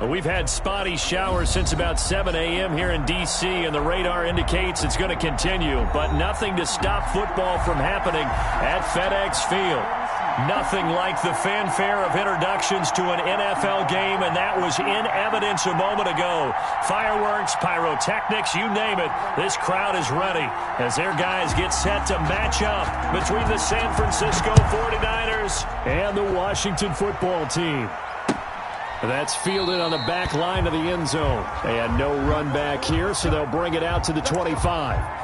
We've had spotty showers since about 7 a.m. here in D.C., and the radar indicates it's going to continue, but nothing to stop football from happening at FedEx Field. Nothing like the fanfare of introductions to an NFL game, and that was in evidence a moment ago. Fireworks, pyrotechnics, you name it. This crowd is ready as their guys get set to match up between the San Francisco 49ers and the Washington football team. That's fielded on the back line of the end zone. And no run back here, so they'll bring it out to the 25.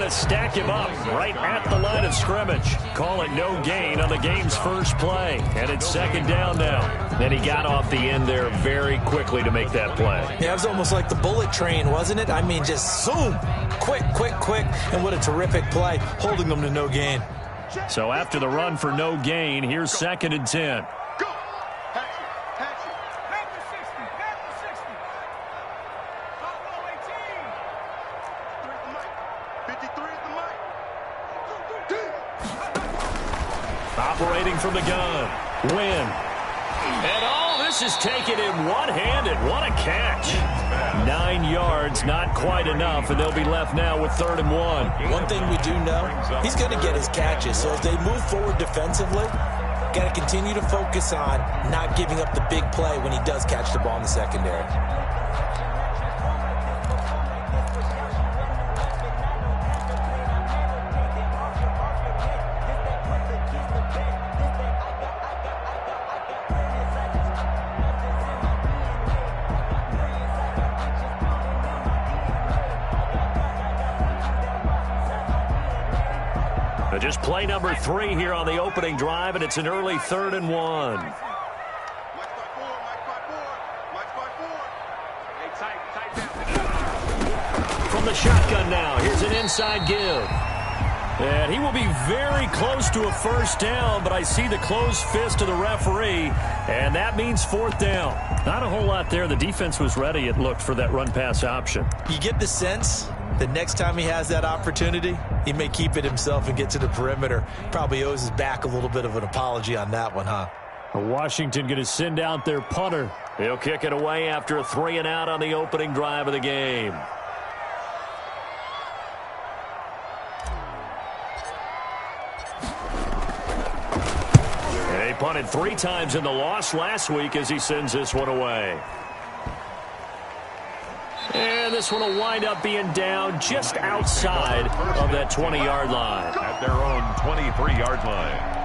Stack him up right at the line of scrimmage. Call it no gain on the game's first play. And it's second down now. And he got off the end there very quickly to make that play. Yeah, it was almost like the bullet train, wasn't it? I mean, just zoom. Quick. And what a terrific play, holding them to no gain. So after the run for no gain, here's second and 10. Operating from the gun. Win. And all this is taken in one-handed. What a catch. 9 yards, not quite enough, and they'll be left now with 3rd and 1. One thing we do know, he's going to get his catches. So as they move forward defensively, got to continue to focus on not giving up the big play when he does catch the ball in the secondary. Just play number 3 here on the opening drive, and it's an early 3rd and 1. From the shotgun now, here's an inside give. And he will be very close to a first down, but I see the closed fist of the referee, and that means 4th down. Not a whole lot there. The defense was ready, it looked, for that run-pass option. You get the sense the next time he has that opportunity, he may keep it himself and get to the perimeter. Probably owes his back a little bit of an apology on that one, huh? Washington going to send out their punter. He'll kick it away after a 3-and-out on the opening drive of the game. And he punted 3 times in the loss last week as he sends this one away. And this one will wind up being down just outside of that 20-yard line. At their own 23-yard line.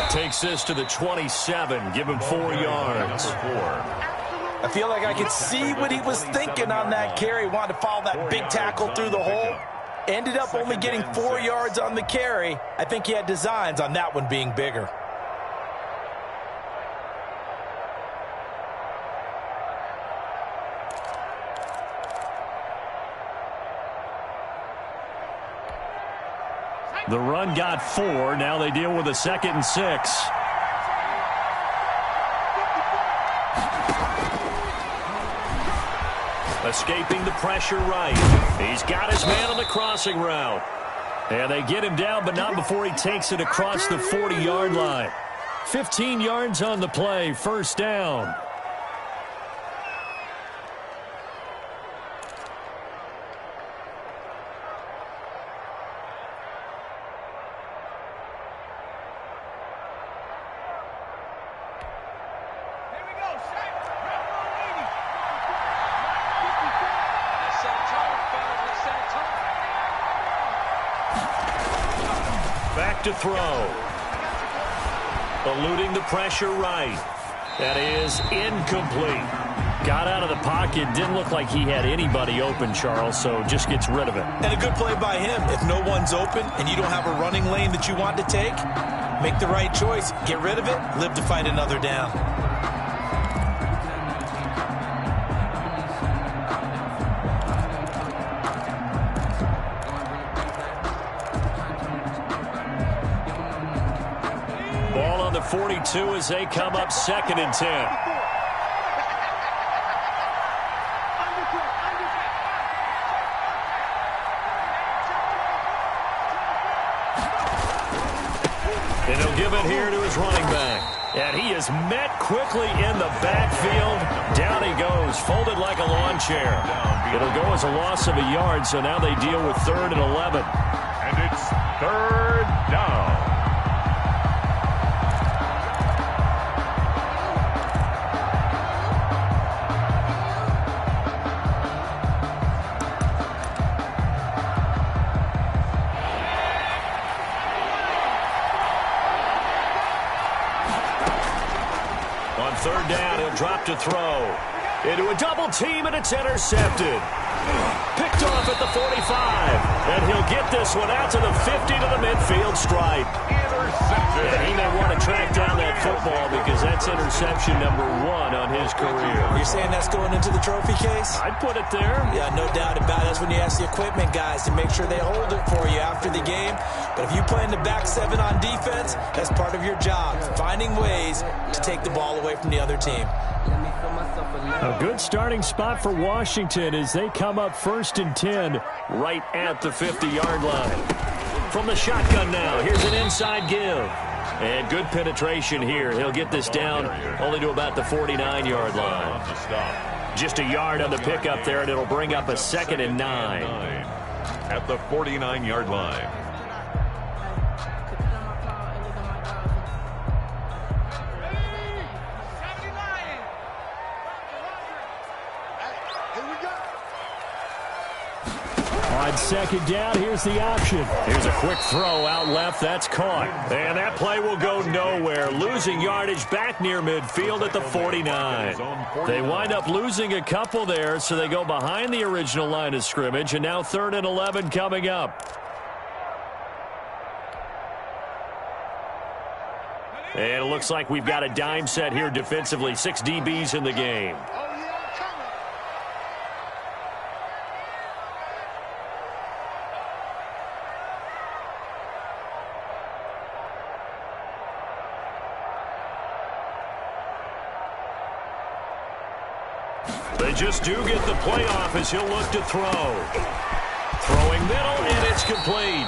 Takes this to the 27. Give him 4 yards. I feel like I could see what he was thinking on that carry. Wanted to follow that big tackle through the hole. Ended up only getting 4 yards on the carry. I think he had designs on that one being bigger. The run got 4. Now they deal with a 2nd and 6. Escaping the pressure right. He's got his man on the crossing route. And they get him down, but not before he takes it across the 40-yard line. 15 yards on the play, first down. Back to throw. Eluding the pressure right. That is incomplete. Got out of the pocket. Didn't look like he had anybody open, Charles, so just gets rid of it. And a good play by him. If no one's open and you don't have a running lane that you want to take, make the right choice. Get rid of it. Live to fight another down. Ball on the 42 as they come up 2nd and 10. And he'll give it here to his running back. And he is met quickly in the backfield. Down he goes, folded like a lawn chair. It'll go as a loss of a yard, so now they deal with 3rd and 11. And it's 3rd down. On 3rd down, he'll drop to throw. Into a double team, and it's intercepted. Picked off at the 45. And he'll get this one out to the 50 to the midfield stripe. Intercepted. And he may want to track down that football because that's interception number 1 on his career. You're saying that's going into the trophy case? I'd put it there. Yeah, no doubt about it. That's when you ask the equipment guys to make sure they hold it for you after the game. But if you play in the back 7 on defense, that's part of your job, finding ways to take the ball away from the other team. A good starting spot for Washington as they come up 1st and 10 right at the 50-yard line. From the shotgun now, here's an inside give. And good penetration here. He'll get this down only to about the 49-yard line. Just a yard on the pickup there, and it'll bring up a 2nd and 9. At the 49-yard line. On 2nd down, here's the option. Here's a quick throw out left. That's caught. And that play will go nowhere. Losing yardage back near midfield at the 49. They wind up losing a couple there, so they go behind the original line of scrimmage. And now 3rd and 11 coming up. And it looks like we've got a dime set here defensively. 6 DBs in the game. They just do get the play off as he'll look to throw. Throwing middle, and it's complete.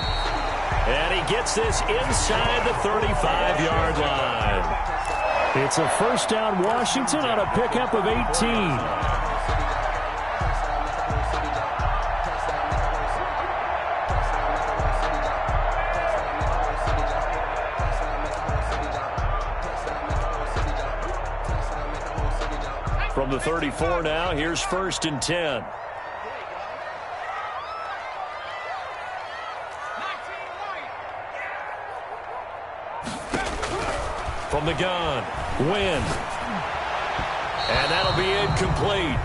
And he gets this inside the 35-yard line. It's a 1st down Washington on a pickup of 18. From the 34 now, here's 1st and 10. From the gun, Wynn. And that'll be incomplete.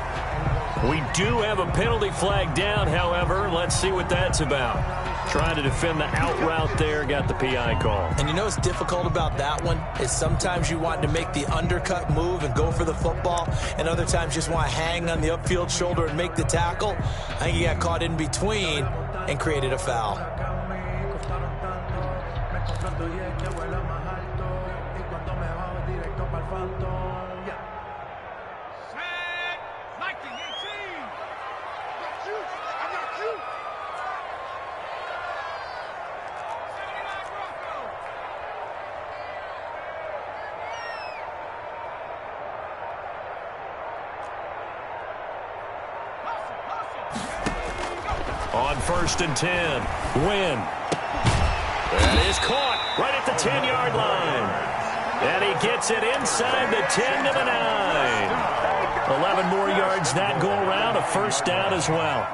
We do have a penalty flag down, however. Let's see what that's about. Trying to defend the out route there, got the PI call. And you know what's difficult about that one is sometimes you want to make the undercut move and go for the football, and other times just want to hang on the upfield shoulder and make the tackle. I think he got caught in between and created a foul. first and 10. Win. That is caught right at the 10-yard line. And he gets it inside the 10 to the 9. 11 more yards that go around, a first down as well.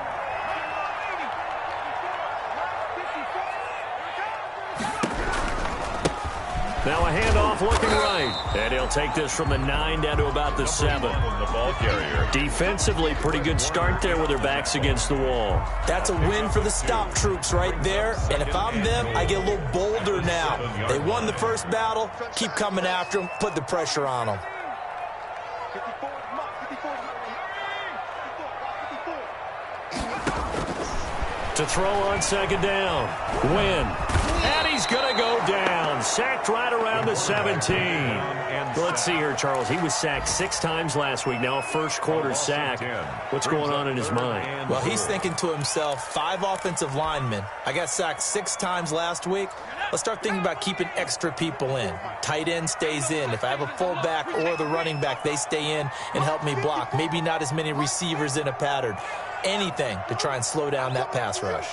Now a handoff looking right. And he'll take this from the 9 down to about the 7. The ball carrier. Defensively, pretty good start there with their backs against the wall. That's a win for the stop troops right there. And if I'm them, I get a little bolder now. They won the first battle. Keep coming after them. Put the pressure on them. To throw on second down. Win. And he's going to go down. Sacked right around the 17. Let's see here, Charles. He was sacked 6 times last week. Now a first quarter sack. What's going on in his mind? Well, he's thinking to himself, 5 offensive linemen. I got sacked 6 times last week. Let's start thinking about keeping extra people in. Tight end stays in. If I have a fullback or the running back, they stay in and help me block. Maybe not as many receivers in a pattern. Anything to try and slow down that pass rush.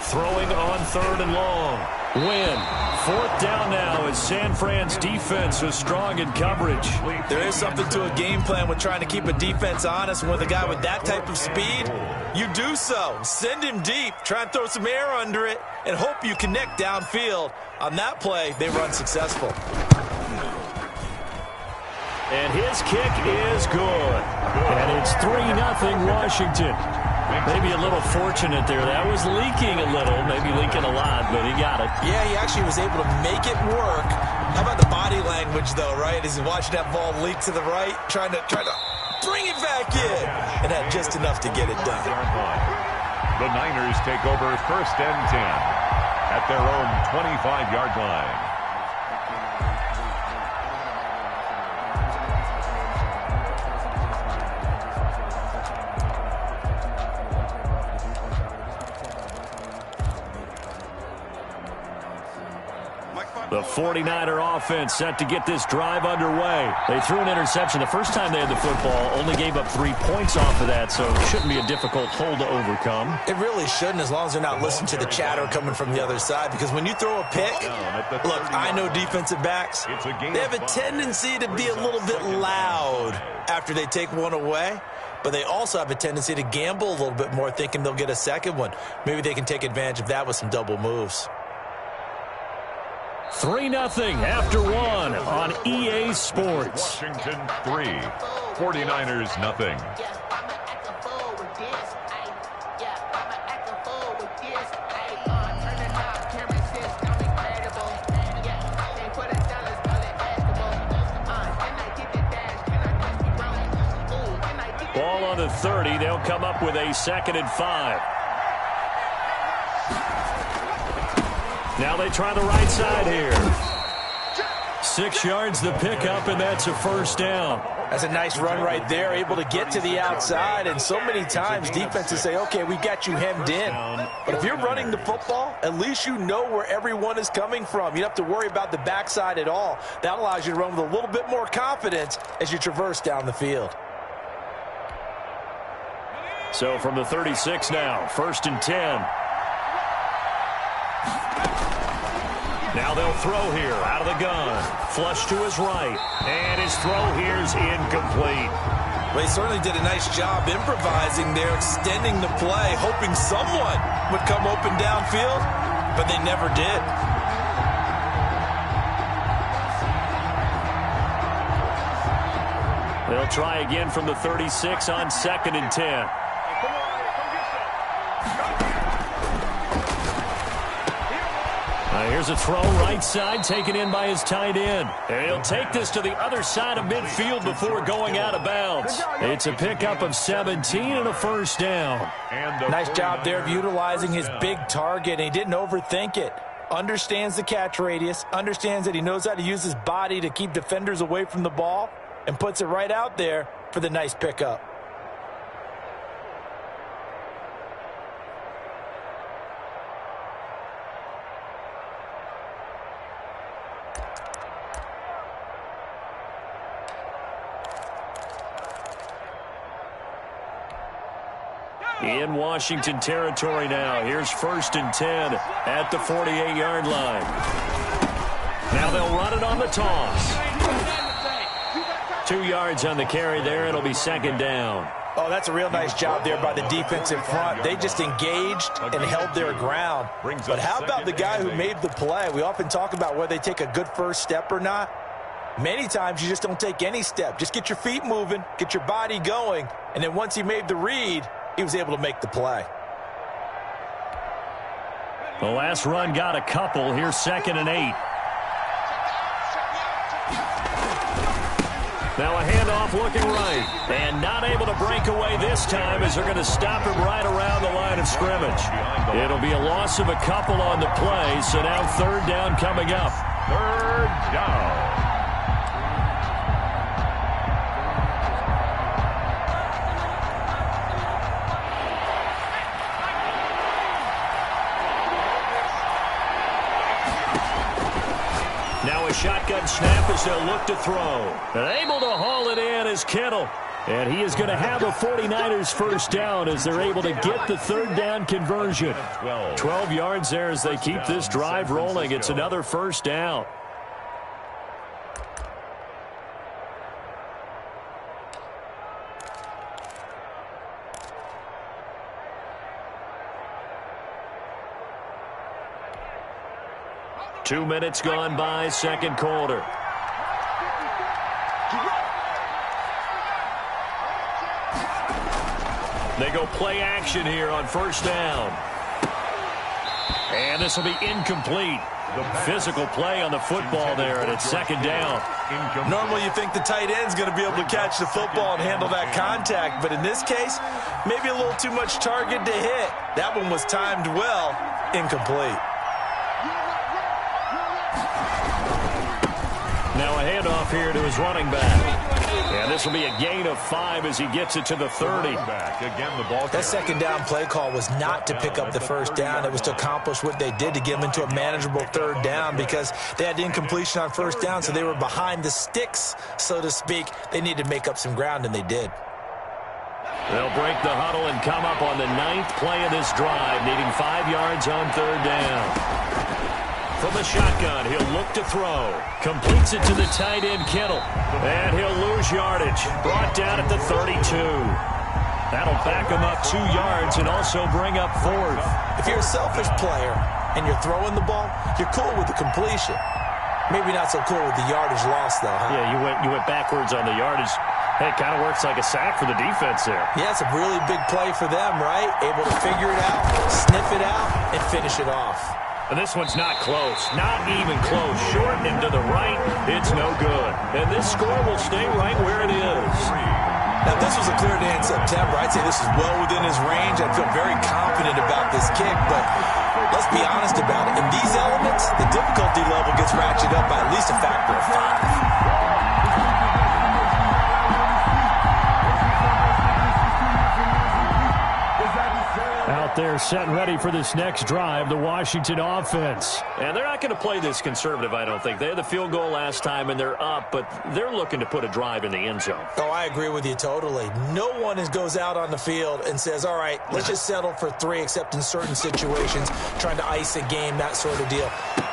Throwing on third and long. Win. Fourth down now as San Fran's defense is strong in coverage. There is something to a game plan with trying to keep a defense honest. With a guy with that type of speed, you do so. Send him deep. Try and throw some air under it and hope you connect downfield. On that play, they run successful. And his kick is good. And it's 3-0 Washington. Maybe a little fortunate there. That was leaking a little, maybe leaking a lot, but he got it. Yeah, he actually was able to make it work. How about the body language, though, right? As he watched that ball leak to the right, trying to bring it back in, and had just enough to get it done. The Niners take over first and 10 at their own 25-yard line. The 49er offense set to get this drive underway. They threw an interception the first time they had the football, only gave up 3 points off of that, so it shouldn't be a difficult hole to overcome. It really shouldn't, as long as they're not listening to the chatter coming from the other side, because when you throw a pick, look, I know defensive backs, they have a tendency to be a little bit loud after they take one away, but they also have a tendency to gamble a little bit more, thinking they'll get a second one. Maybe they can take advantage of that with some double moves. 3-0 after 1 on EA Sports. Washington 3, 49ers nothing. Ball on the 30. They'll come up with a 2nd and 5. Now they try the right side here. 6 yards the pickup, and that's a first down. That's a nice run right there, able to get to the outside. And so many times defenses say, okay, we got you hemmed in. But if you're running the football, at least you know where everyone is coming from. You don't have to worry about the backside at all. That allows you to run with a little bit more confidence as you traverse down the field. So from the 36 now, 1st and 10. Now they'll throw here out of the gun. Flush to his right. And his throw here's incomplete. Well, he certainly did a nice job improvising there, extending the play, hoping someone would come open downfield, but they never did. They'll try again from the 36 on 2nd and 10. Here's a throw right side, taken in by his tight end. And he'll take this to the other side of midfield before going out of bounds. It's a pickup of 17 and a first down. Nice job there of utilizing his big target. He didn't overthink it. Understands the catch radius, understands that he knows how to use his body to keep defenders away from the ball, and puts it right out there for the nice pickup. In Washington territory now. Here's 1st and 10 at the 48-yard line. Now they'll run it on the toss. 2 yards on the carry there. It'll be 2nd down. Oh, that's a real nice job there by the defensive front. They just engaged and held their ground. But how about the guy who made the play? We often talk about whether they take a good first step or not. Many times you just don't take any step. Just get your feet moving, get your body going, and then once he made the read, he was able to make the play. The last run got a couple. Here's 2nd and 8. Now a handoff looking right. And not able to break away this time as they're going to stop him right around the line of scrimmage. It'll be a loss of a couple on the play, so now 3rd down coming up. 3rd down. Now a shotgun snap as they'll look to throw. And able to haul it in is Kittle. And he is going to have a 49ers first down as they're able to get the 3rd down conversion. 12 yards there as they keep this drive rolling. It's another first down. Two minutes gone by, 2nd quarter. They go play action here on 1st down. And this will be incomplete. Physical play on the football there, and it's 2nd down. Normally you think the tight end's going to be able to catch the football and handle that contact, but in this case, maybe a little too much target to hit. That one was timed well, incomplete. Now a handoff here to his running back. And this will be a gain of 5 as he gets it to the 30. That 2nd down play call was not to pick up the 1st down. It was to accomplish what they did to get them into a manageable 3rd down because they had incompletion on 1st down, so they were behind the sticks, so to speak. They needed to make up some ground, and they did. They'll break the huddle and come up on the 9th play of this drive, needing 5 yards on 3rd down. From the shotgun, he'll look to throw. Completes it to the tight end, Kittle. And he'll lose yardage. Brought down at the 32. That'll back him up 2 yards and also bring up 4th. If you're a selfish player and you're throwing the ball, you're cool with the completion. Maybe not so cool with the yardage loss, though, huh? Yeah, you went backwards on the yardage. Hey, it kind of works like a sack for the defense there. Yeah, it's a really big play for them, right? Able to figure it out, sniff it out, and finish it off. And this one's not close. Not even close. Short and to the right. It's no good. And this score will stay right where it is. Now, if this was a clear day in September, I'd say this is well within his range. I'd feel very confident about this kick, but let's be honest about it. In these elements, the difficulty level gets ratcheted up by at least a factor of 5. Out there set and ready for this next drive, the Washington offense. And they're not going to play this conservative, I don't think. They had the field goal last time, and they're up, but they're looking to put a drive in the end zone. Oh, I agree with you totally. No one goes out on the field and says, all right, let's just settle for 3, except in certain situations, trying to ice a game, that sort of deal.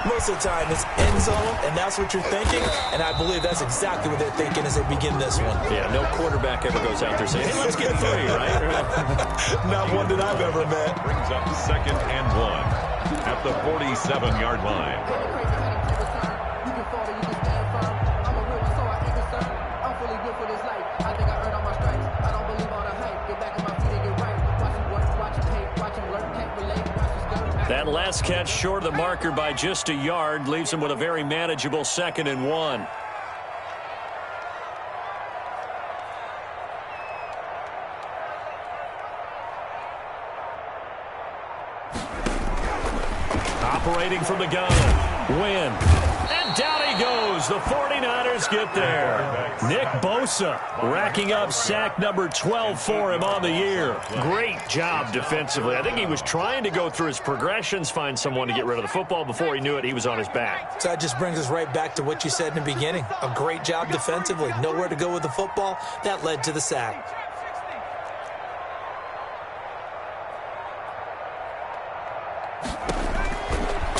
Most of the time, it's end zone, and that's what you're thinking, and I believe that's exactly what they're thinking as they begin this one. Yeah, no quarterback ever goes out there saying, hey, let's get 3, right? Not one that I've ever met. Brings up 2nd and 1 at the 47-yard line. That last catch short of the marker by just a yard leaves him with a very manageable 2nd and 1. Operating from the gun. Win. And down he goes. The 49ers get there. Nick Bosa racking up sack number 12 for him on the year. Great job defensively. I think he was trying to go through his progressions, find someone to get rid of the football. Before he knew it, he was on his back. So that just brings us right back to what you said in the beginning. A great job defensively. Nowhere to go with the football. That led to the sack.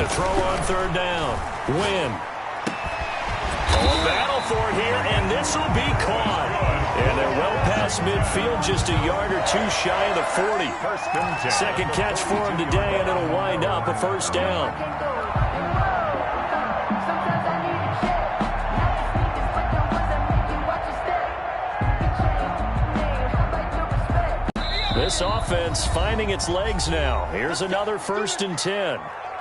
To throw on third down. Win. A battle for it here, and this will be caught. And they're well past midfield, just a yard or two shy of the 40. Second catch for him today, and it'll wind up a first down. This offense finding its legs now. Here's another 1st and 10.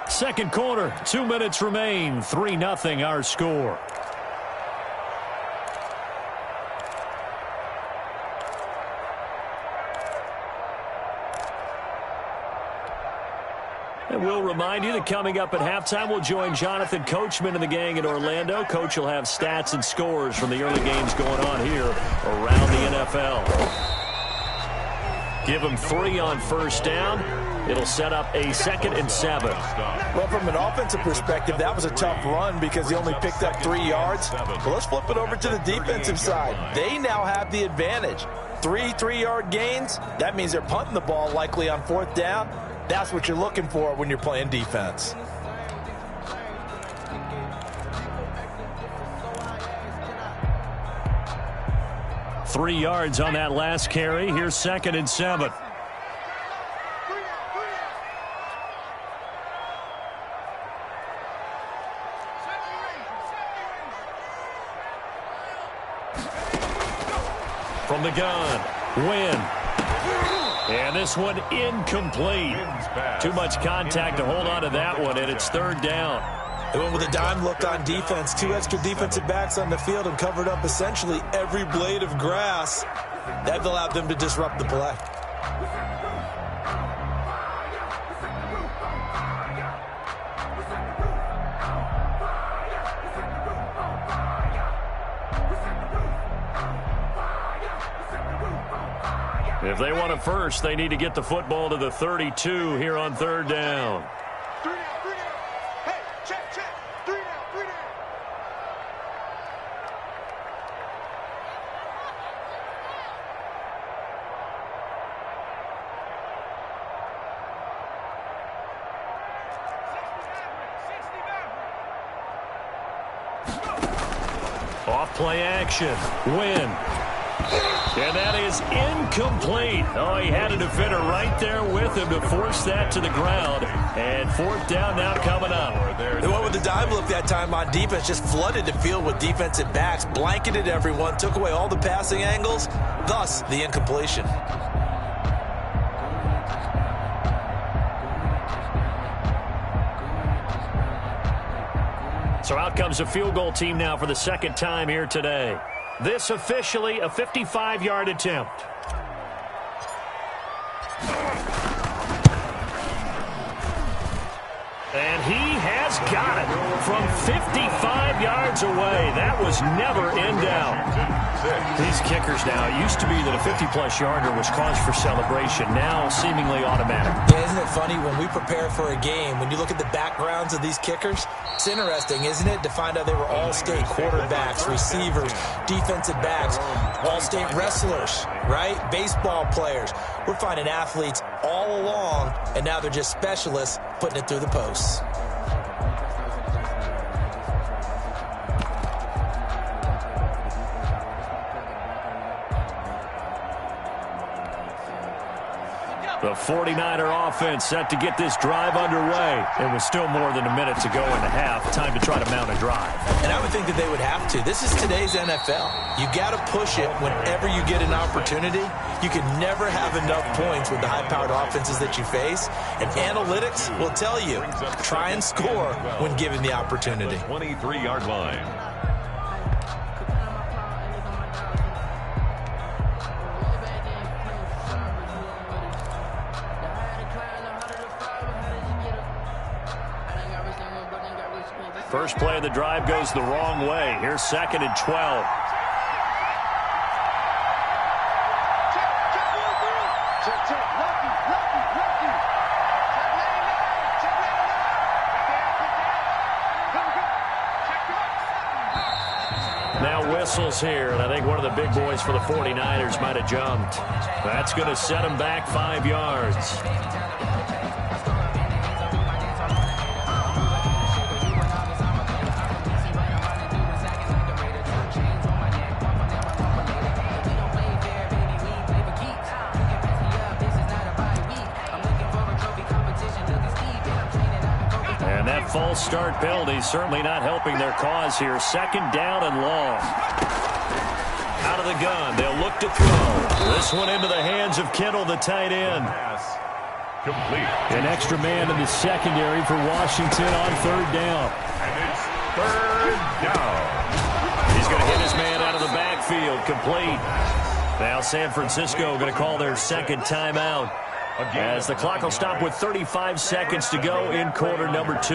Second quarter, 2 minutes remain. 3-0 our score. And we'll remind you that coming up at halftime, we'll join Jonathan Coachman and the gang in Orlando. Coach will have stats and scores from the early games going on here around the NFL. Give him 3 on first down. It'll set up a 2nd and 7. Well, from an offensive perspective, that was a tough run because he only picked up 3 yards. But let's flip it over to the defensive side. They now have the advantage. 3 3-yard gains. That means they're punting the ball likely on 4th down. That's what you're looking for when you're playing defense. Three yards on that last carry. Here's 2nd and 7. From the gun, Win. And this one incomplete. Too much contact to hold on to that one, and it's 3rd down. They went with a dime look on defense. 2 extra defensive backs on the field and covered up essentially every blade of grass. That allowed them to disrupt the play. If they want a first, they need to get the football to the 32 here on 3rd down. Off play action. Win. And that is incomplete. Oh, he had a defender right there with him to force that to the ground. And 4th down now coming up. They went with the dime look that time on defense, just flooded the field with defensive backs, blanketed everyone, took away all the passing angles, thus the incompletion. So out comes a field goal team now for the 2nd time here today. This officially a 55-yard attempt. And he has got it from 55 yards away. That was never in doubt. These kickers now, it used to be that a 50-plus yarder was cause for celebration. Now seemingly automatic. Yeah, isn't it funny when we prepare for a game, when you look at the backgrounds of these kickers, it's interesting, isn't it, to find out they were all-state quarterbacks, receivers, defensive backs, all-state wrestlers, right? Baseball players. We're finding athletes all along, and now they're just specialists putting it through the posts. The 49er offense set to get this drive underway. It was still more than a minute to go in the half. Time to try to mount a drive. And I would think that they would have to. This is today's NFL. You got to push it whenever you get an opportunity. You can never have enough points with the high-powered offenses that you face. And analytics will tell you, try and score when given the opportunity. 23-yard line. First play of the drive goes the wrong way. Here's 2nd and 12. Now whistles here, and I think one of the big boys for the 49ers might have jumped. That's going to set him back 5 yards. false start penalty certainly not helping their cause here. Second down and long. Out of the gun. They'll look to throw. This one into the hands of Kittle, the tight end. Complete. An extra man in the secondary for Washington on third down. And it's third down. He's going to hit his man out of the backfield. Complete. Now San Francisco going to call their second timeout as the clock will stop with 35 seconds to go in quarter number 2.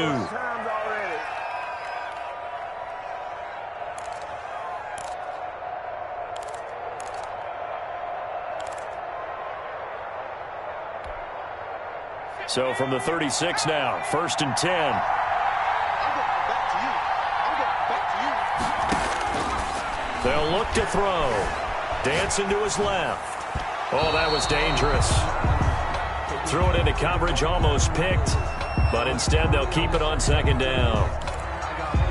So from the 36 now, 1st and 10. They'll look to throw. Dancing to his left. Oh, that was dangerous. Threw it into coverage, almost picked, but instead they'll keep it on second down.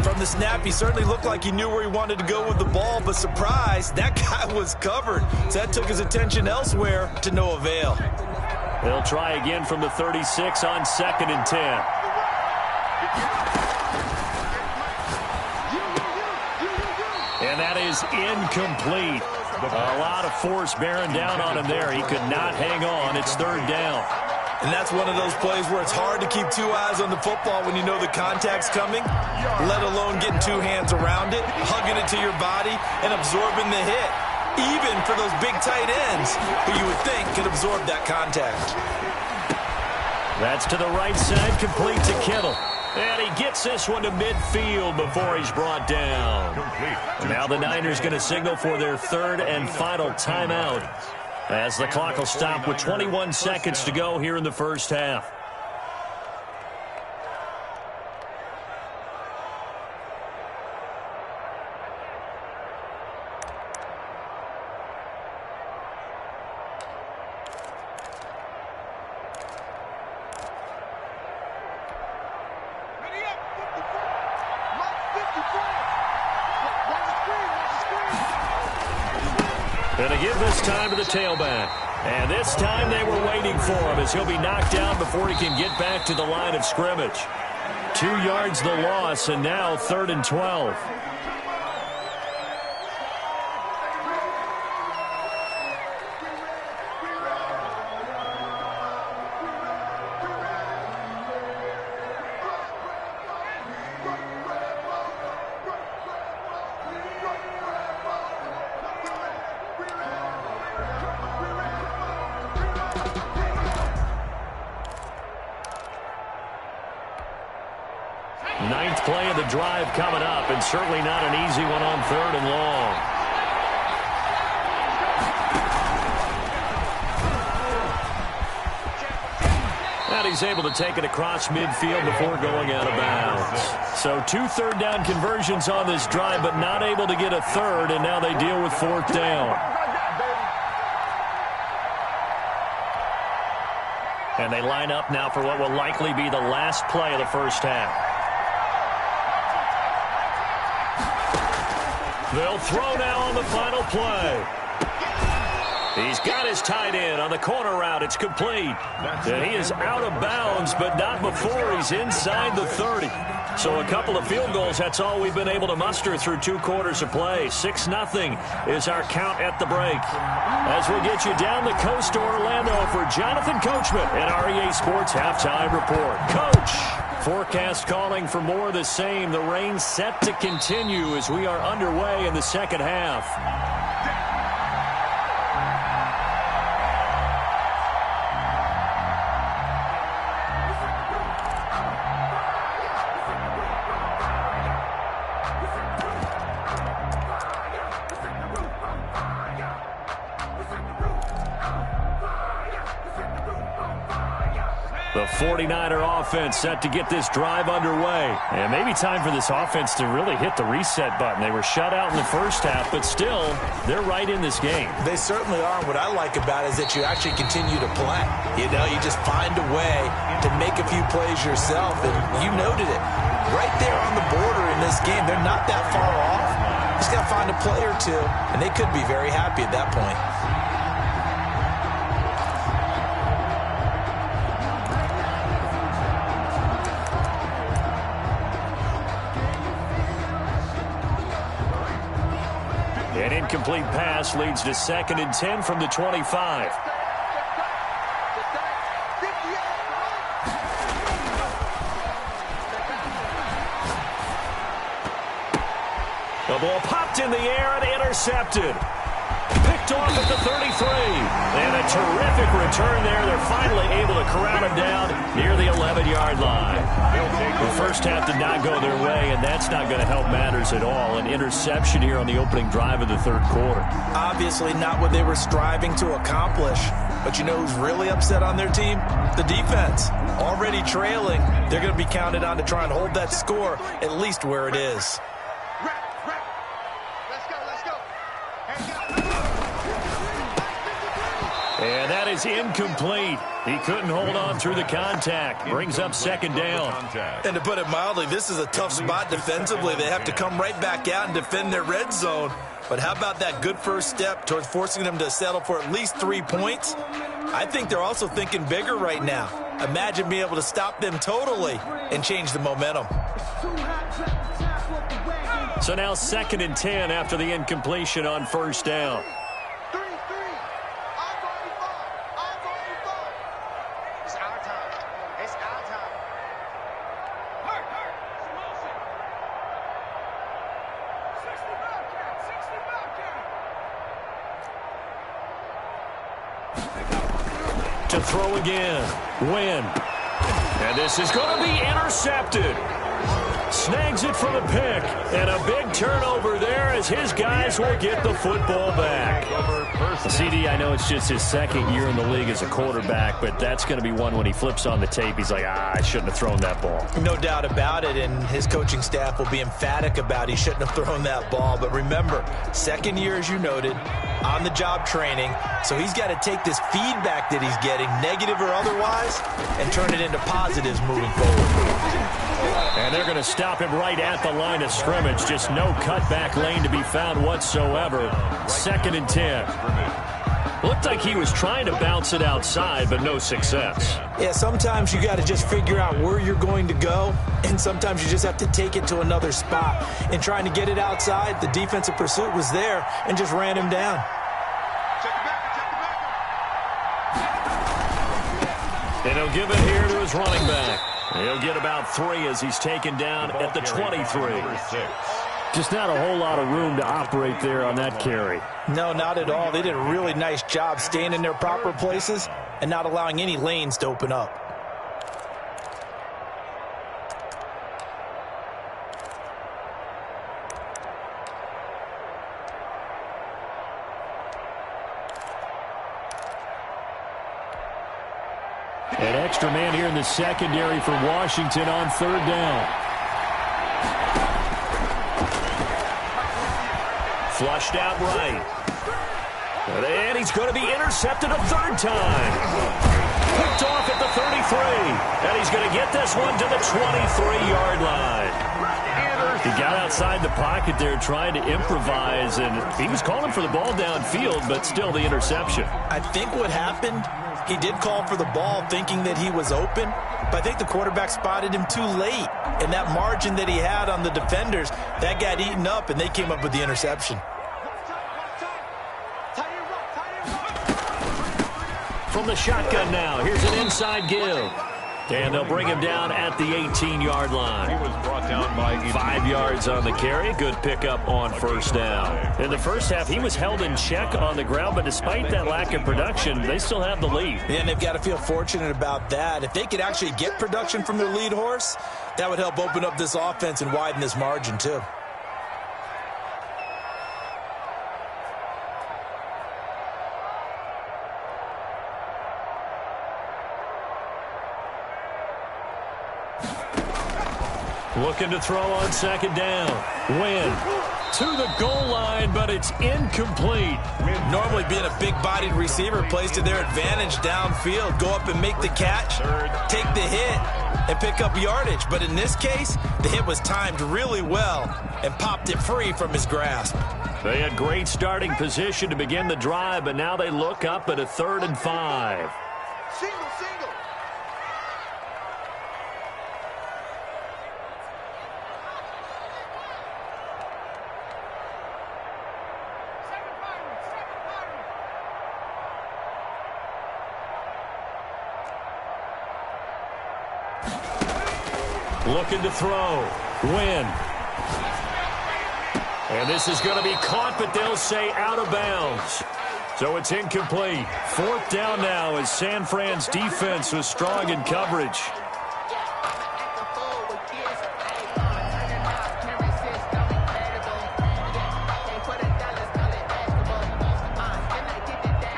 From the snap, he certainly looked like he knew where he wanted to go with the ball, but surprise, that guy was covered. So that took his attention elsewhere to no avail. They'll try again from the 36 on 2nd and 10. And that is incomplete. A lot of force bearing down on him there. He could not hang on. It's third down. And that's one of those plays where it's hard to keep two eyes on the football when you know the contact's coming, let alone getting two hands around it, hugging it to your body, and absorbing the hit. Even for those big tight ends who you would think could absorb that contact. That's to the right side, complete to Kittle. And he gets this one to midfield before he's brought down. Now the Niners going to signal for their third and final timeout as the clock will stop with 21 seconds to go here in the first half. Going to give this time to the tailback. And this time they were waiting for him as he'll be knocked down before he can get back to the line of scrimmage. 2 yards the loss, and now 3rd and 12. Ninth play of the drive coming up, and certainly not an easy one on 3rd and long. And he's able to take it across midfield before going out of bounds. So 2 third down conversions on this drive, but not able to get a third, and now they deal with 4th down. And they line up now for what will likely be the last play of the first half. They'll throw now on the final play. He's got his tight end on the corner route. It's complete. And he is out of bounds, but not before he's inside the 30. So a couple of field goals, that's all we've been able to muster through 2 quarters of play. 6-0 is our count at the break. As we'll get you down the coast to Orlando for Jonathan Coachman at our EA Sports Halftime Report. Coach! Forecast calling for more of the same. The rain set to continue as we are underway in the second half. The 49er offense set to get this drive underway. And maybe time for this offense to really hit the reset button. They were shut out in the first half, but still, they're right in this game. They certainly are. What I like about it is that you actually continue to play. You know, you just find a way to make a few plays yourself, and you noted it. Right there on the border in this game, they're not that far off. Just got to find a play or two, and they could be very happy at that point. incomplete pass leads to 2nd and 10 from the 25. The ball popped in the air and intercepted. Picked off at the 33. And a terrific return there. They're finally able to corral him down near the 11-yard line. The first half did not go their way, and that's not going to help matters at all. An interception here on the opening drive of the third quarter. Obviously not what they were striving to accomplish. But you know who's really upset on their team? The defense. Already trailing. They're going to be counted on to try and hold that score at least where it is. And that is incomplete. He couldn't hold on through the contact. Brings up 2nd down. And to put it mildly, this is a tough spot defensively. They have to come right back out and defend their red zone. But how about that good first step towards forcing them to settle for at least 3 points? I think they're also thinking bigger right now. Imagine being able to stop them totally and change the momentum. So now 2nd and 10 after the incompletion on 1st down. To throw again. Win. And this is going to be intercepted. Snags it for the pick. And a big turnover there as his guys will get the football back. CD, I know it's just his 2nd year in the league as a quarterback, but that's going to be one when he flips on the tape. He's like, I shouldn't have thrown that ball. No doubt about it, and his coaching staff will be emphatic about he shouldn't have thrown that ball. But remember, 2nd year, as you noted, on-the-job training, so he's got to take this feedback that he's getting, negative or otherwise, and turn it into positives moving forward. And they're going to stop him right at the line of scrimmage. Just no cutback lane to be found whatsoever. 2nd and 10. Looked like he was trying to bounce it outside, but no success. Yeah, sometimes you got to just figure out where you're going to go, and sometimes you just have to take it to another spot. In trying to get it outside, the defensive pursuit was there and just ran him down. And he'll give it here to his running back. He'll get about 3 as he's taken down at the 23. Just not a whole lot of room to operate there on that carry. No, not at all. They did a really nice job staying in their proper places and not allowing any lanes to open up. An extra man here in the secondary for Washington on 3rd down. Flushed out right. And he's going to be intercepted a 3rd time. Picked off at the 33. And he's going to get this one to the 23-yard line. He got outside the pocket there trying to improvise, and he was calling for the ball downfield, but still the interception. I think what happened, he did call for the ball thinking that he was open, but I think the quarterback spotted him too late. And that margin that he had on the defenders, that got eaten up, and they came up with the interception. From the shotgun now, here's an inside give. And they'll bring him down at the 18-yard line. He was brought down by 5 yards on the carry. Good pickup on 1st down. In the first half, he was held in check on the ground, but despite that lack of production, they still have the lead. Yeah, and they've got to feel fortunate about that. If they could actually get production from their lead horse, that would help open up this offense and widen this margin, too. Looking to throw on 2nd down. Win. To the goal line, but it's incomplete. Normally being a big-bodied receiver plays to their advantage downfield. Go up and make the catch, take the hit, and pick up yardage. But in this case, the hit was timed really well and popped it free from his grasp. They had great starting position to begin the drive, but now they look up at a 3rd and 5. Single. Looking to throw. Win. And this is going to be caught, but they'll say out of bounds. So it's incomplete. 4th down now as San Fran's defense was strong in coverage.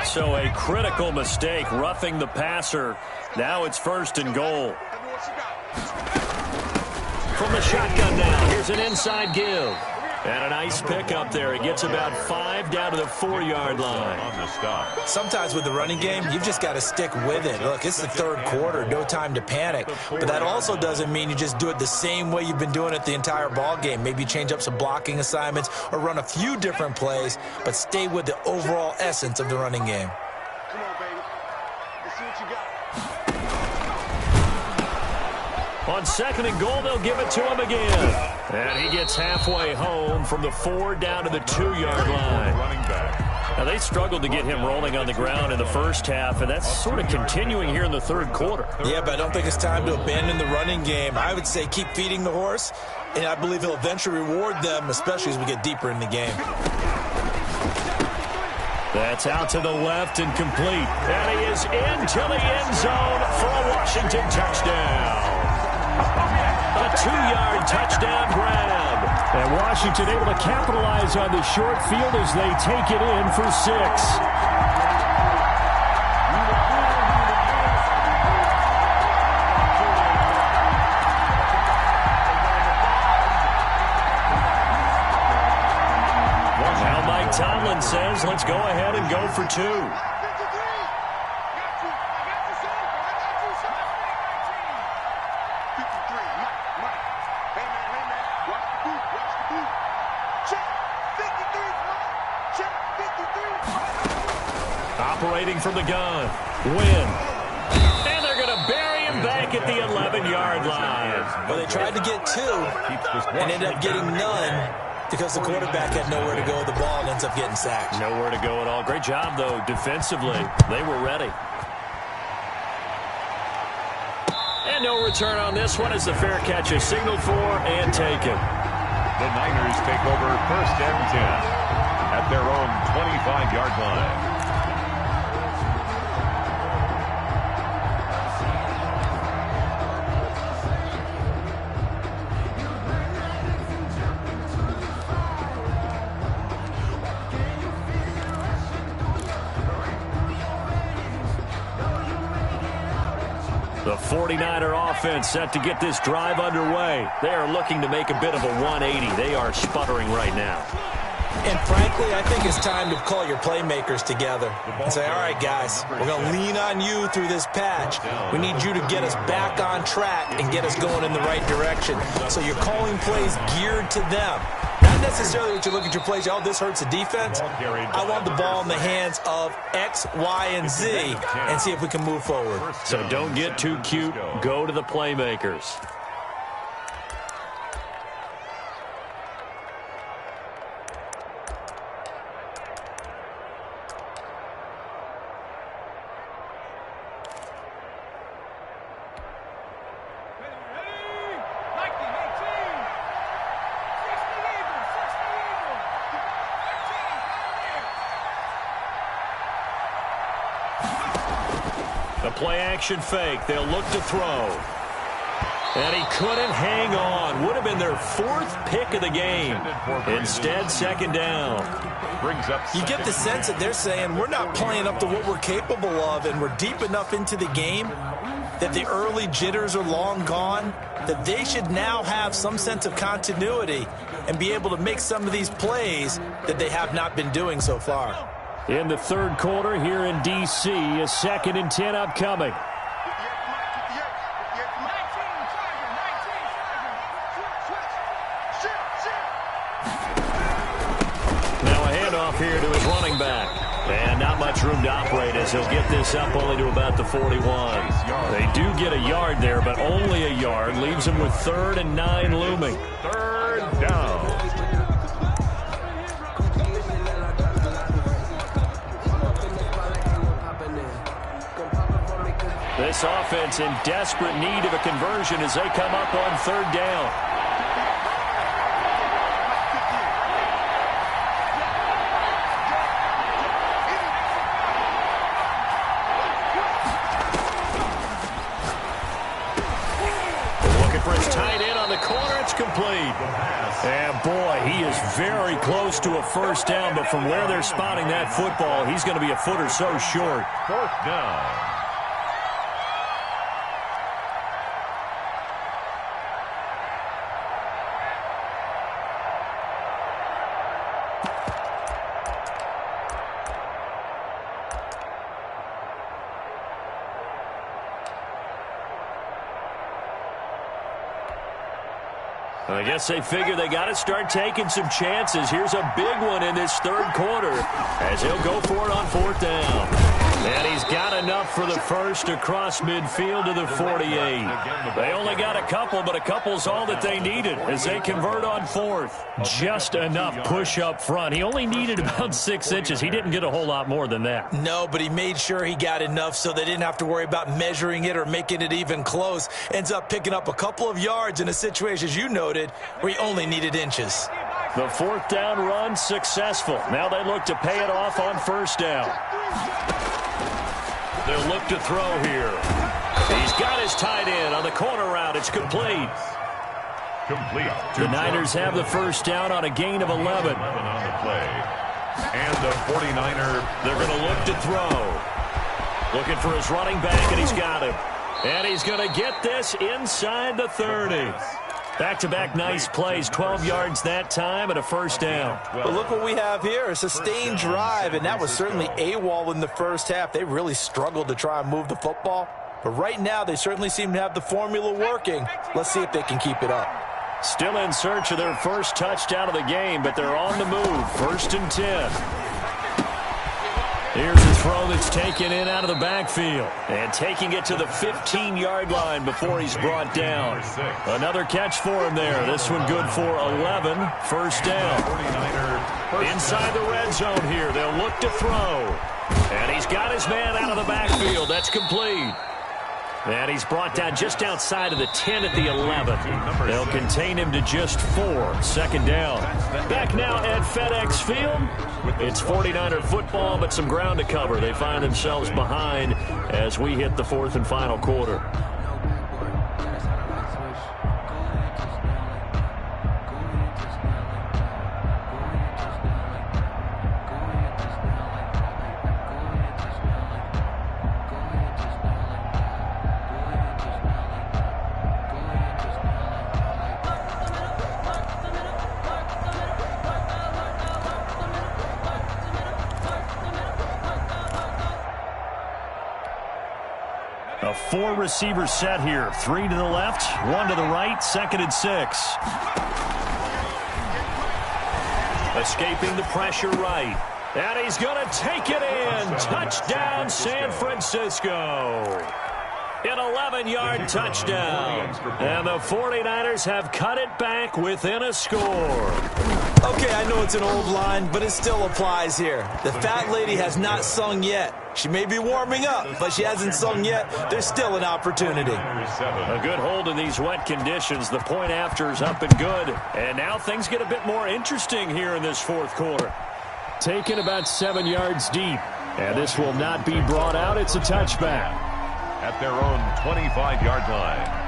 So a critical mistake, roughing the passer. Now it's 1st and goal. From the shotgun now, here's an inside give. And a nice pick up there. He gets about 5 down to the 4-yard line. On the stop. Sometimes with the running game, you've just got to stick with it. Look, it's the 3rd quarter, no time to panic. But that also doesn't mean you just do it the same way you've been doing it the entire ball game. Maybe change up some blocking assignments or run a few different plays, but stay with the overall essence of the running game. Come on, baby. Let's see what you got. On 2nd and goal, they'll give it to him again. And he gets halfway home from the 4 down to the 2-yard line. Running back. Now, they struggled to get him rolling on the ground in the first half, and that's sort of continuing here in the 3rd quarter. Yeah, but I don't think it's time to abandon the running game. I would say keep feeding the horse, and I believe he'll eventually reward them, especially as we get deeper in the game. That's out to the left and complete. And he is into the end zone for a Washington touchdown. A 2-yard touchdown grab. And Washington able to capitalize on the short field as they take it in for 6. Now Mike Tomlin says, let's go ahead and go for 2. Operating from the gun. Win. And they're going to bury him back at the 11-yard line. Well, they tried to get 2 and ended up getting none because the quarterback had nowhere to go with the ball and ends up getting sacked. Nowhere to go at all. Great job, though, defensively. They were ready. And no return on this one as the fair catch is signaled for and taken. The Niners take over 1st and 10 at their own 25-yard line. The 49er offense set to get this drive underway. They are looking to make a bit of a 180. They are sputtering right now. And frankly, I think it's time to call your playmakers together and say, all right, guys, we're going to lean on you through this patch. We need you to get us back on track and get us going in the right direction. So you're calling plays geared to them. Not necessarily that you look at your plays, oh, this hurts the defense. I want the ball in the hands of X, Y, and Z and see if we can move forward. So don't get too cute. Go to the playmakers. The play-action fake. They'll look to throw. And he couldn't hang on. Would have been their 4th pick of the game. Instead, 2nd down. You get the sense that they're saying we're not playing up to what we're capable of, and we're deep enough into the game that the early jitters are long gone, that they should now have some sense of continuity and be able to make some of these plays that they have not been doing so far. In the 3rd quarter here in D.C., a 2nd and 10 upcoming. Now a handoff here to his running back. And not much room to operate as he'll get this up only to about the 41. They do get a yard there, but only a yard. Leaves him with 3rd and 9 looming. 3rd down. This offense in desperate need of a conversion as they come up on third down. Looking for his tight end on the corner. It's complete. And boy, he is very close to a first down, but from where they're spotting that football, he's going to be a foot or so short. Fourth down. I guess they figure they got to start taking some chances. Here's a big one in this third quarter as he'll go for it on fourth down. And he's got enough for the first across midfield to the 48. They only got a couple, but a couple's all that they needed as they convert on fourth. Just enough push up front. He only needed about 6 inches. He didn't get a whole lot more than that. No, but he made sure he got enough so they didn't have to worry about measuring it or making it even close. Ends up picking up a couple of yards in a situation, as you noted, where he only needed inches. The fourth down run successful. Now they look to pay it off on first down. They'll look to throw here. He's got his tight end on the corner route. It's complete. The Niners have the first down on a gain of 11. On the play. And the 49er, they're going to look to throw. Looking for his running back, and he's got him. And he's going to get this inside the 30. Back-to-back nice plays, 12 yards that time and a first down. But look what we have here, a sustained drive, and that was certainly AWOL in the first half. They really struggled to try and move the football. But right now, they certainly seem to have the formula working. Let's see if they can keep it up. Still in search of their first touchdown of the game, but they're on the move. First and 10. Here's a throw that's taken in out of the backfield. And taking it to the 15-yard line before he's brought down. Another catch for him there. This one good for 11. First down. Inside the red zone here. They'll look to throw. And he's got his man out of the backfield. That's complete. And he's brought down just outside of the 10 at the 11. They'll contain him to just 4. Second down. Back now at FedEx Field. It's 49er football, but some ground to cover. They find themselves behind as we hit the fourth and final quarter. A 4-receiver set here. 3 to the left, 1 to the right, second and 6. Escaping the pressure right. And he's going to take it in. Touchdown, San Francisco. An 11-yard touchdown. And the 49ers have cut it back within a score. Okay, I know it's an old line, but it still applies here. The fat lady has not sung yet. She may be warming up, but she hasn't sung yet. There's still an opportunity. A good hold in these wet conditions. The point after is up and good. And now things get a bit more interesting here in this fourth quarter. Taken about 7 yards deep. And this will not be brought out. It's a touchback. At their own 25-yard line.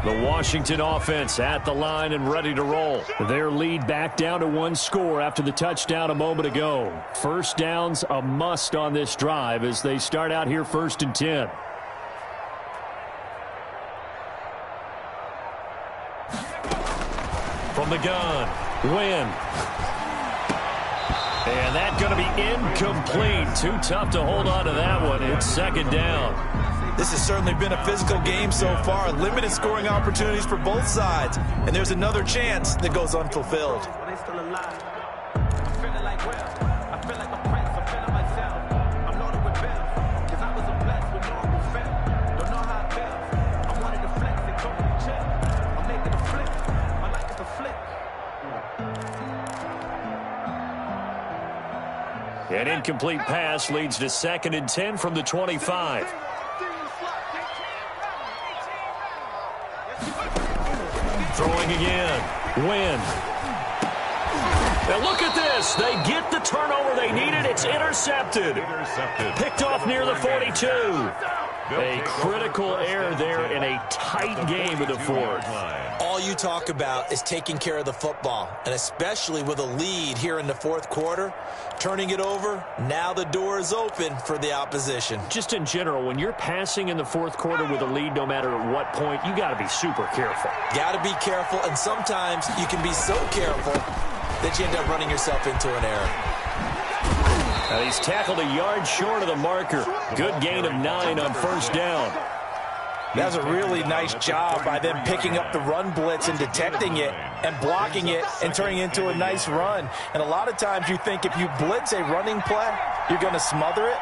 The Washington offense at the line and ready to roll. Their lead back down to 1 score after the touchdown a moment ago. First down's a must on this drive as they start out here first and 10. From the gun, Wynn. And that's going to be incomplete. Too tough to hold on to that one. It's second down. This has certainly been a physical game so far. Limited scoring opportunities for both sides. And there's another chance that goes unfulfilled. An incomplete pass leads to 2nd and 10 from the 25. Throwing again. Wynn. Now look at this. They get the turnover they needed. It's intercepted. Picked off near the 42. A critical error there in a tight game of the fourth. All you talk about is taking care of the football, and especially with a lead here in the fourth quarter, turning it over, now the door is open for the opposition. Just in general, when you're passing in the fourth quarter with a lead, no matter at what point, you got to be super careful. Got to be careful, and sometimes you can be so careful that you end up running yourself into an error. Now he's tackled a yard short of the marker. Good gain of 9 on first down. That's a really nice job by them picking up the run blitz and detecting it and blocking it and turning it into a nice run. And a lot of times you think if you blitz a running play, you're going to smother it.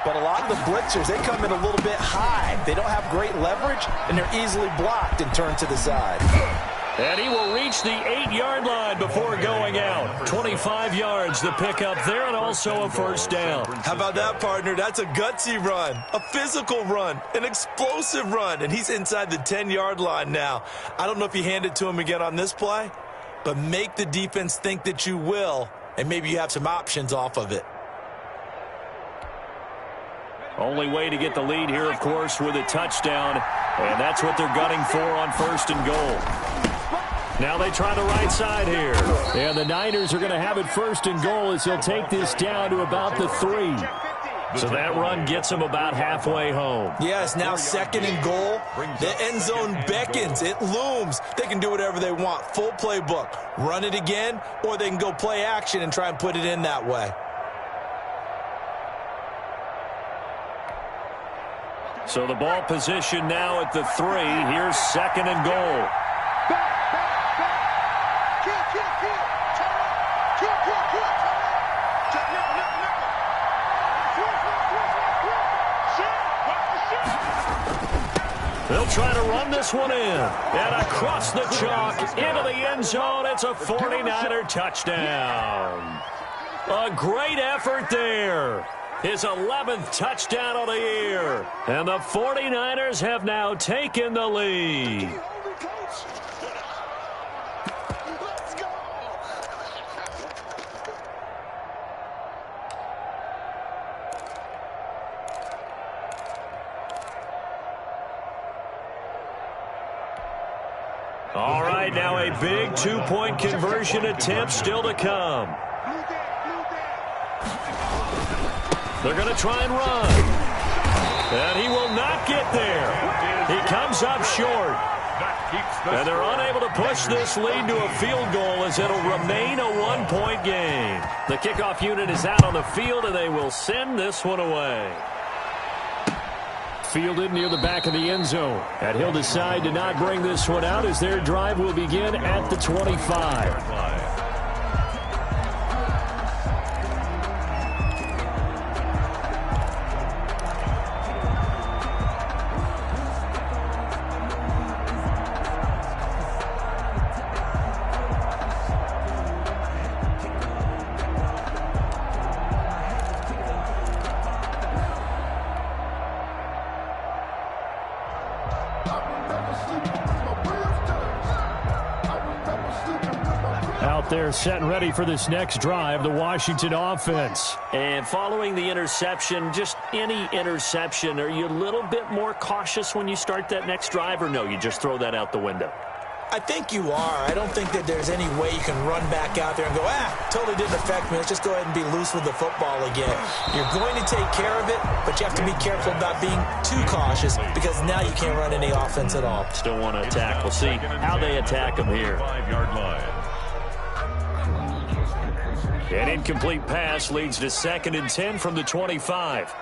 But a lot of the blitzers, they come in a little bit high. They don't have great leverage, and they're easily blocked and turned to the side. And he will reach the 8-yard line before going out. 25 yards the pickup there, and also a first down. How about that, partner? That's a gutsy run, a physical run, an explosive run, and he's inside the 10-yard line now. I don't know if you hand it to him again on this play, but make the defense think that you will, and maybe you have some options off of it. Only way to get the lead here, of course, with a touchdown, and that's what they're gunning for on 1st and goal. Now they try the right side here. And the Niners are going to have it 1st and goal as he'll take this down to about the 3. So that run gets him about halfway home. Yes, now 2nd and goal. The end zone beckons. It looms. They can do whatever they want. Full playbook. Run it again, or they can go play action and try and put it in that way. So the ball position now at the 3. Here's 2nd and goal. They'll try to run this one in. And across the chalk into the end zone. It's a 49er touchdown. A great effort there. His 11th touchdown of the year. And the 49ers have now taken the lead. All right, now a big 2-point conversion attempt still to come. They're going to try and run. And he will not get there. He comes up short. And they're unable to push this lead to a field goal as it'll remain a 1-point game. The kickoff unit is out on the field, and they will send this one away. Fielded near the back of the end zone. And he'll decide to not bring this one out as their drive will begin at the 25. They're set and ready for this next drive, the Washington offense. And following the interception, just any interception, are you a little bit more cautious when you start that next drive, or no, you just throw that out the window? I think you are. I don't think that there's any way you can run back out there and go, totally didn't affect me. Let's just go ahead and be loose with the football again. You're going to take care of it, but you have to be careful about being too cautious because now you can't run any offense at all. Still want to attack. We'll see how they attack them here. 5-yard line. An incomplete pass leads to 2nd and 10 from the 25.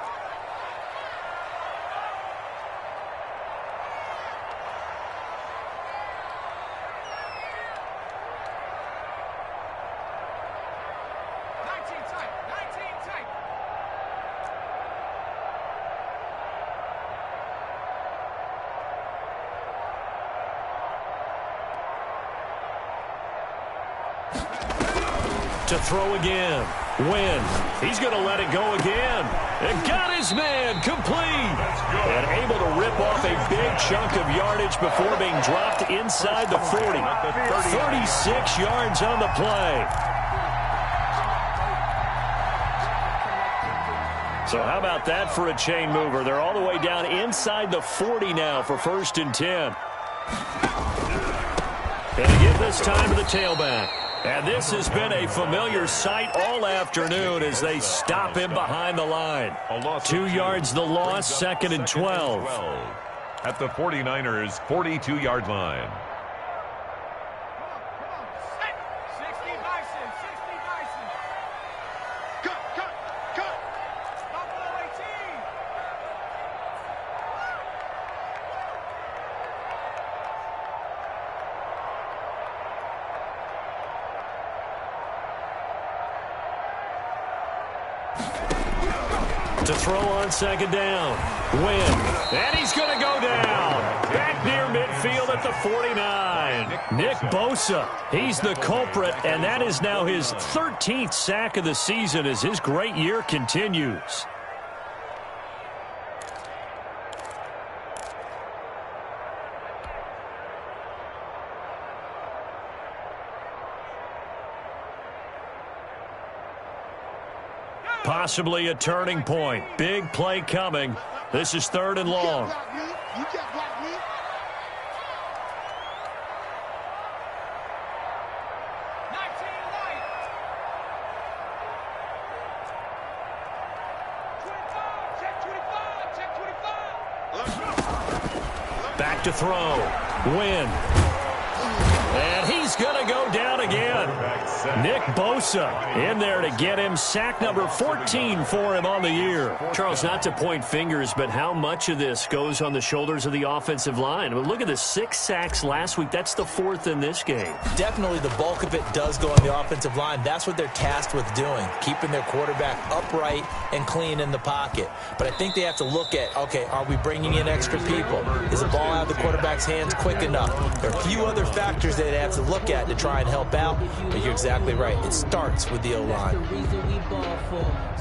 To throw again. Wynn. He's going to let it go again. And got his man complete. And able to rip off a big chunk of yardage before being dropped inside the 40. 36 yards on the play. So how about that for a chain mover? They're all the way down inside the 40 now for 1st and 10. Going to give this time to the tailback. And this has been a familiar sight all afternoon as they stop him behind the line. 2 yards the loss, 2nd and 12. At the 49ers' 42-yard line. To throw on 2nd down. Wynn. And he's going to go down. Back near midfield at the 49. Nick Bosa. He's the culprit, and that is now his 13th sack of the season as his great year continues. Possibly a turning point. Big play coming. This is 3rd and long. Back to throw. Wynn. And he's going to go down again. Nick Bosa in there to get him sack number 14 for him on the year. Charles, not to point fingers, but how much of this goes on the shoulders of the offensive line? I mean, look at the 6 sacks last week. That's the 4th in this game. Definitely the bulk of it does go on the offensive line. That's what they're tasked with doing, keeping their quarterback upright and clean in the pocket. But I think they have to look at, okay, are we bringing in extra people? Is the ball out of the quarterback's hands quick enough? There are a few other factors that they have to look at to try and help out, but you're exactly right. It starts with the O-line.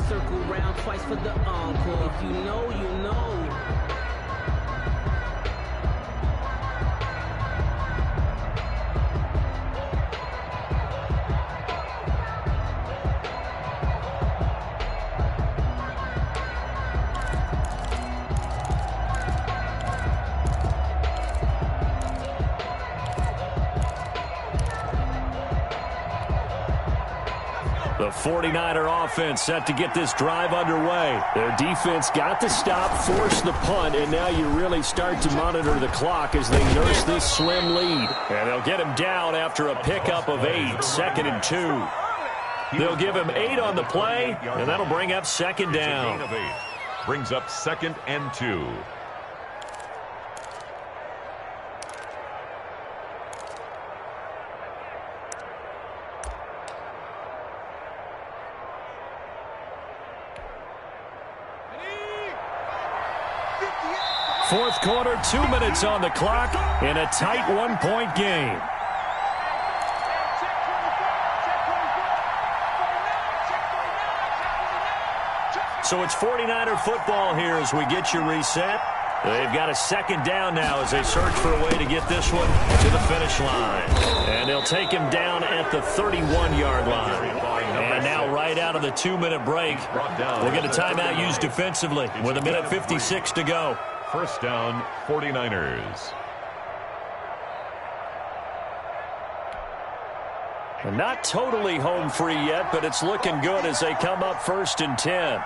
Circle round twice for the encore. If you know, you know. The 49er offense set to get this drive underway. Their defense got the stop, forced the punt, and now you really start to monitor the clock as they nurse this slim lead. And they'll get him down after a pickup of 8, 2nd and 2. They'll give him 8 on the play, and that'll bring up 2nd down. Brings up 2nd and 2. Fourth quarter, 2 minutes on the clock in a tight 1-point game. So it's 49er football here as we get you reset. They've got a 2nd down now as they search for a way to get this one to the finish line. And they'll take him down at the 31-yard line. And now right out of the 2-minute break, we'll get a timeout used defensively with 1:56 to go. First down, 49ers. And not totally home free yet, but it's looking good as they come up 1st and 10.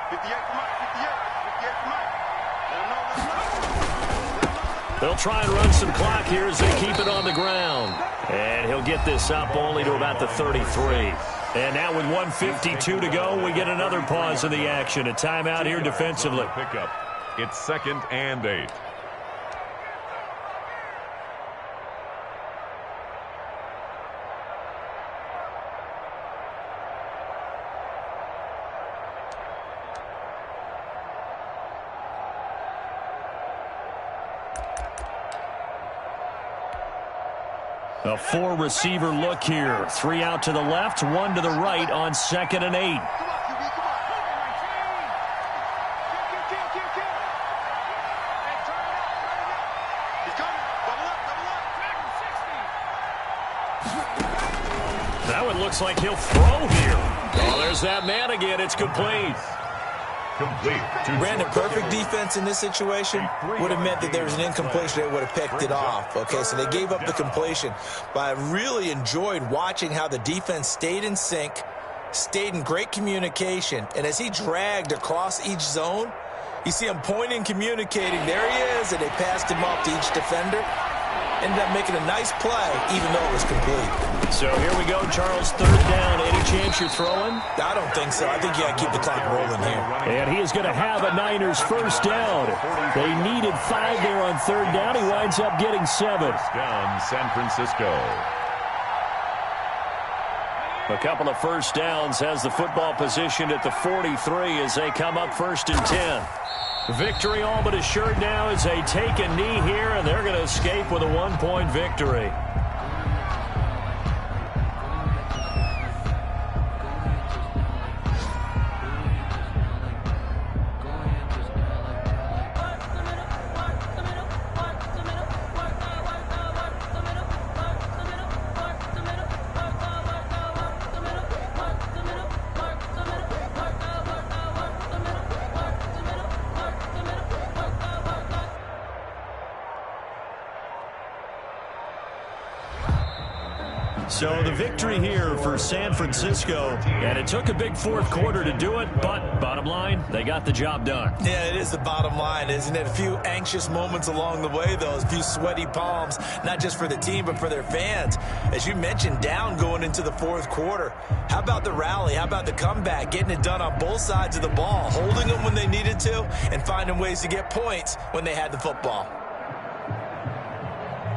They'll try and run some clock here as they keep it on the ground. And he'll get this up only to about the 33. And now with 1:52 to go, we get another pause in the action. A timeout here defensively. Pickup. It's 2nd and 8. A four-receiver look here. 3 out to the left, 1 to the right on 2nd and 8. That one looks like he'll throw here. Oh, there's that man again. It's complete. Brandon, perfect defense in this situation would have meant that there was an incompletion. They would have picked it off. Okay, so they gave up the completion. But I really enjoyed watching how the defense stayed in sync, stayed in great communication. And as he dragged across each zone, you see him pointing, communicating. There he is, and they passed him up to each defender. Ended up making a nice play, even though it was complete. So here we go, Charles, 3rd down. Any chance you're throwing? I don't think so. I think you got to keep the clock rolling here. And he is going to have a Niners 1st down. They needed 5 there on 3rd down. He winds up getting 7. Down San Francisco. A couple of 1st downs has the football positioned at the 43 as they come up 1st and 10. Victory all but assured now as they take a knee here, and they're going to escape with a 1-point victory. So the victory here for San Francisco, and it took a big 4th quarter to do it, but bottom line, they got the job done. Yeah, it is the bottom line, isn't it? A few anxious moments along the way, though, a few sweaty palms, not just for the team, but for their fans. As you mentioned, down going into the 4th quarter. How about the rally? How about the comeback? Getting it done on both sides of the ball, holding them when they needed to, and finding ways to get points when they had the football.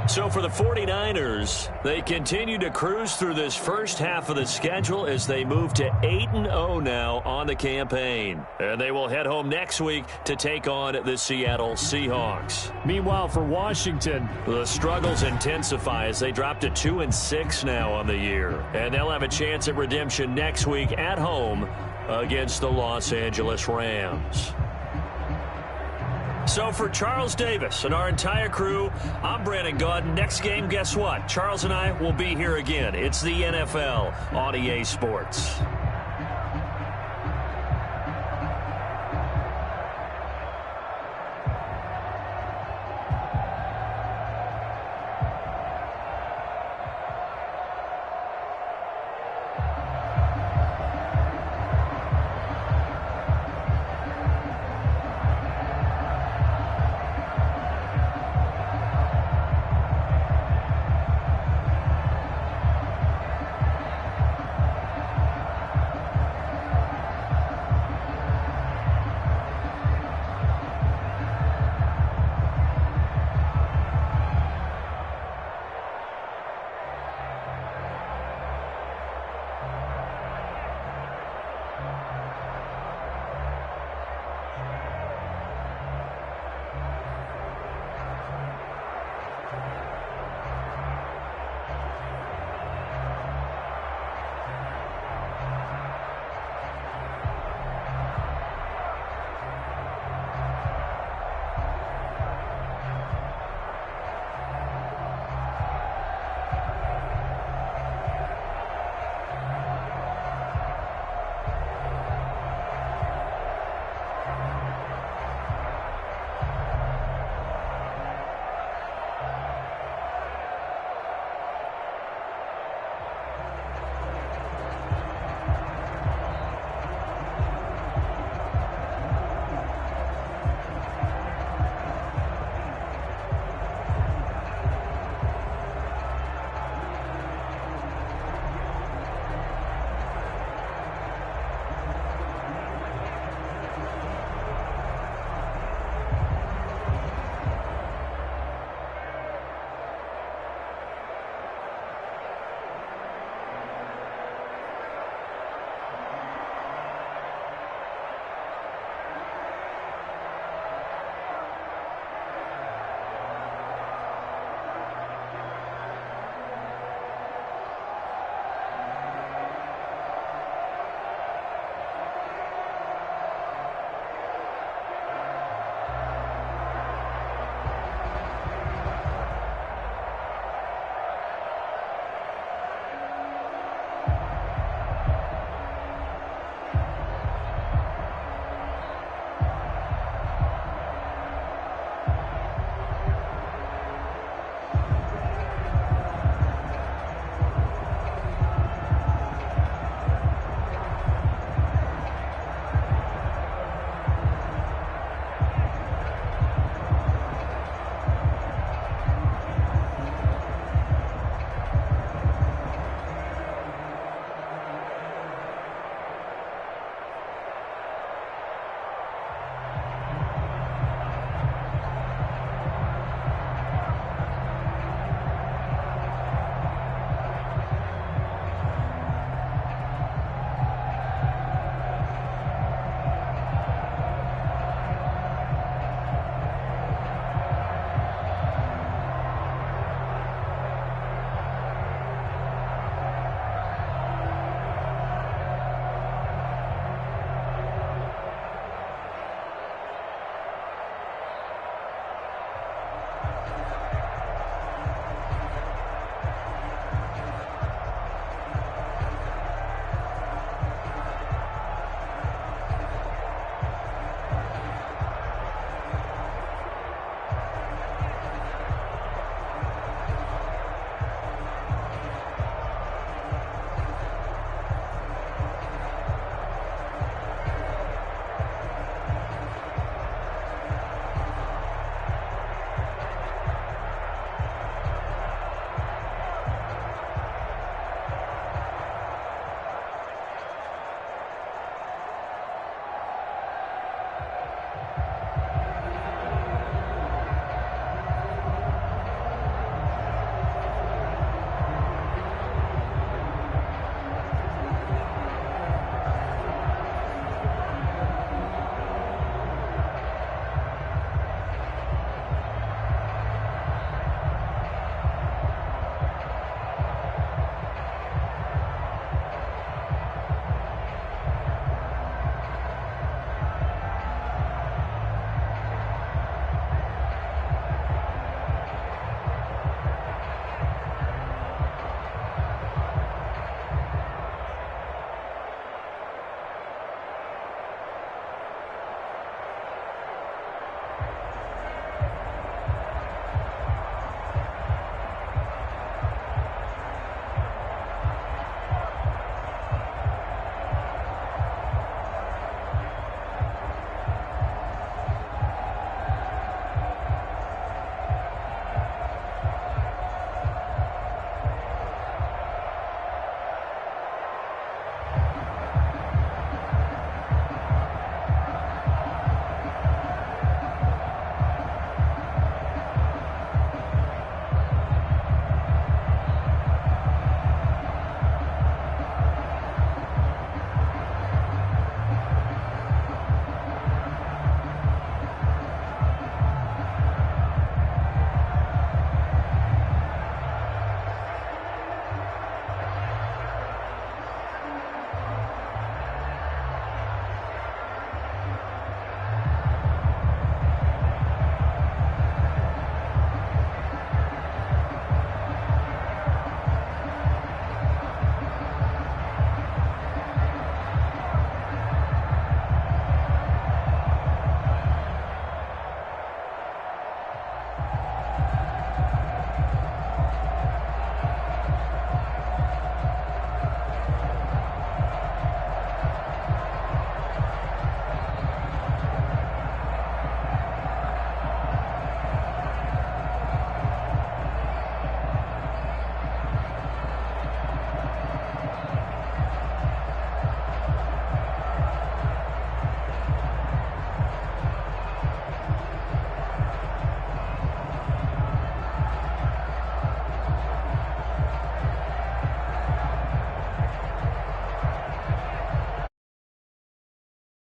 So for the 49ers, they continue to cruise through this first half of the schedule as they move to 8-0 now on the campaign. And they will head home next week to take on the Seattle Seahawks. Meanwhile, for Washington, the struggles intensify as they drop to 2-6 now on the year. And they'll have a chance at redemption next week at home against the Los Angeles Rams. So for Charles Davis and our entire crew, I'm Brandon Gaudin. Next game, guess what? Charles and I will be here again. It's the NFL on EA Sports.